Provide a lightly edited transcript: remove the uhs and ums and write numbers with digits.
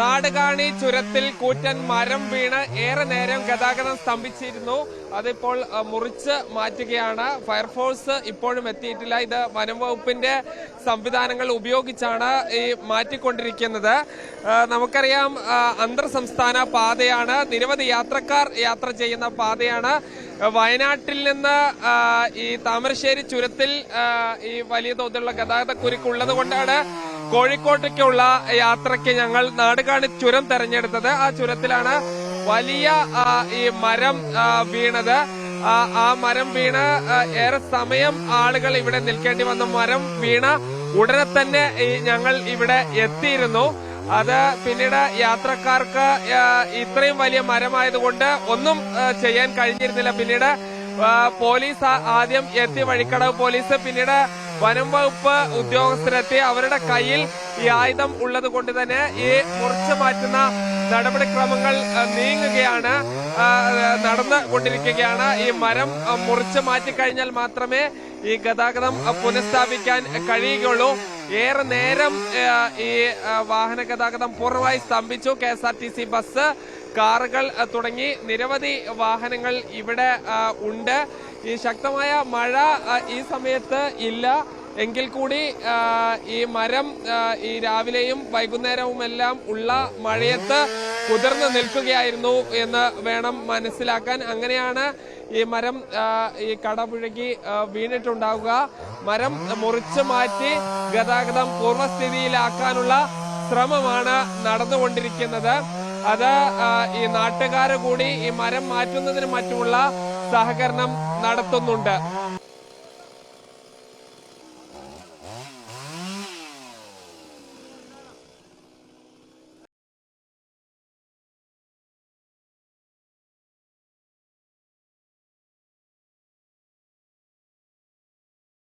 നാടുകാണി ചുരത്തിൽ കൂറ്റൻ മരം വീണ് ഏറെ നേരം ഗതാഗതം സ്തംഭിച്ചിരുന്നു. അതിപ്പോൾ മുറിച്ച് മാറ്റുകയാണ്. ഫയർഫോഴ്സ് ഇപ്പോഴും എത്തിയിട്ടില്ല. ഇത് വനം വകുപ്പിന്റെ സംവിധാനങ്ങൾ ഉപയോഗിച്ചാണ് ഈ മാറ്റിക്കൊണ്ടിരിക്കുന്നത്. നമുക്കറിയാം, അന്തർ സംസ്ഥാന പാതയാണ്. നിരവധി യാത്രക്കാർ യാത്ര ചെയ്യുന്ന പാതയാണ്. വയനാട്ടിൽ നിന്ന് ഈ താമരശ്ശേരി ചുരത്തിൽ ഈ വലിയ തോതിലുള്ള ഗതാഗത കുരുക്കുള്ളത് കൊണ്ടാണ് കോഴിക്കോട്ടേക്കുള്ള യാത്രയ്ക്ക് ഞങ്ങൾ നാടുകാണി ചുരം തെരഞ്ഞെടുത്തത്. ആ ചുരത്തിലാണ് വലിയ ഈ മരം വീണത്. ആ മരം വീണ് ഏറെ സമയം ആളുകൾ ഇവിടെ നിൽക്കേണ്ടി വന്ന മരം വീണ ഉടനെ തന്നെ ഞങ്ങൾ ഇവിടെ എത്തിയിരുന്നു. അത് പിന്നീട് യാത്രക്കാർക്ക് ഇത്രയും വലിയ മരമായതുകൊണ്ട് ഒന്നും ചെയ്യാൻ കഴിഞ്ഞിരുന്നില്ല. പിന്നീട് പോലീസ് ആദ്യം എത്തി, വഴിക്കടവ് പോലീസ്, പിന്നീട് വനം വകുപ്പ് ഉദ്യോഗസ്ഥരെത്തി. അവരുടെ കയ്യിൽ ഈ ആയുധം ഉള്ളത് കൊണ്ട് തന്നെ ഈ മുറിച്ചു മാറ്റുന്ന നടപടിക്രമങ്ങൾ നീങ്ങുകയാണ്, നടന്നുകൊണ്ടിരിക്കുകയാണ്. ഈ മരം മുറിച്ചു മാറ്റിക്കഴിഞ്ഞാൽ മാത്രമേ ഈ ഗതാഗതം പുനഃസ്ഥാപിക്കാൻ കഴിയുകയുള്ളൂ. ഏറെ നേരം ഈ വാഹന ഗതാഗതം പൂർണ്ണമായി സ്തംഭിച്ചു. KSRTC ബസ്, കാറുകൾ തുടങ്ങി നിരവധി വാഹനങ്ങൾ ഇവിടെ ഉണ്ട്. ഈ ശക്തമായ മഴ ഈ സമയത്ത് ഇല്ല എങ്കിൽ കൂടി ഈ മരം ഈ രാവിലെയും വൈകുന്നേരവുമെല്ലാം ഉള്ള മഴയത്ത് കുതിർന്നു നിൽക്കുകയായിരുന്നു എന്ന് വേണം മനസ്സിലാക്കാൻ. അങ്ങനെയാണ് ഈ മരം ഈ കടപുഴകി വീണിട്ടുണ്ടാവുക. മരം മുറിച്ചു മാറ്റി ഗതാഗതം പൂർവ്വസ്ഥിതിയിലാക്കാനുള്ള ശ്രമമാണ് നടന്നുകൊണ്ടിരിക്കുന്നത്. അത് ഈ നാട്ടുകാർ കൂടി ഈ മരം മാറ്റുന്നതിന് മറ്റുമുള്ള സഹകരണം നടത്തുന്നുണ്ട്.